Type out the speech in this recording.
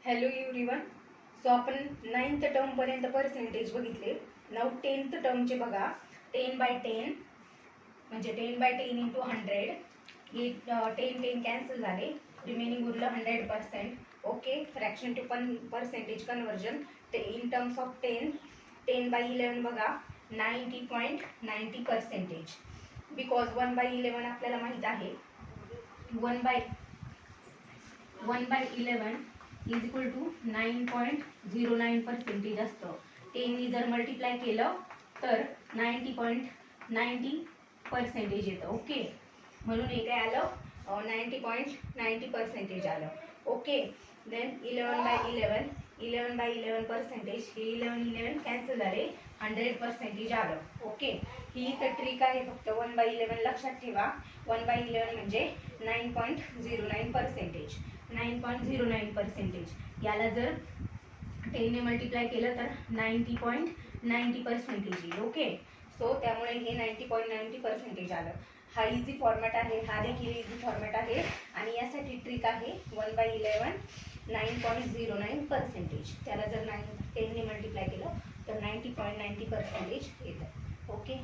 Hello everyone. So आपण 9th टर्मपर्यंत percentage बघितले. नाव 10th टर्मचे बघा. 10/10 म्हणजे 10/10 इंटू 100. हे 10 कॅन्सल झाले, रिमेनिंग उरलं 100%. Okay, fraction to percentage conversion ते इन टर्म्स ऑफ 10/11 बघा 90.90%. बिकॉज 1/11 आपल्याला माहीत आहे. 1/11 इज इक्वल टू 9.09% असतं. 10 जर मल्टिप्लाय केलं तर 90.90% येतं. ओके, म्हणून हे काय आलं 90.90% आलं. ओके, देन 11/11 हे 11 कॅन्सल झाले, 100% आलं. ओके, ही तर ट्रिक आहे. फक्त 1/11 लक्षात ठेवा. 1/11 म्हणजे 9.09%. 9.09%. याला जर 10 ने मल्टिप्लाय केलं तर 90.90% येईल. ओके, सो त्यामुळे हे 90.90% आलं. हा इझी फॉर्मॅट आहे, हा देखील इझी फॉर्मॅट आहे. आणि यासाठी ट्रिक आहे 1/11 9.09%. त्याला जर 10 ने मल्टिप्लाय केलं तर 90.90% येतं. ओके.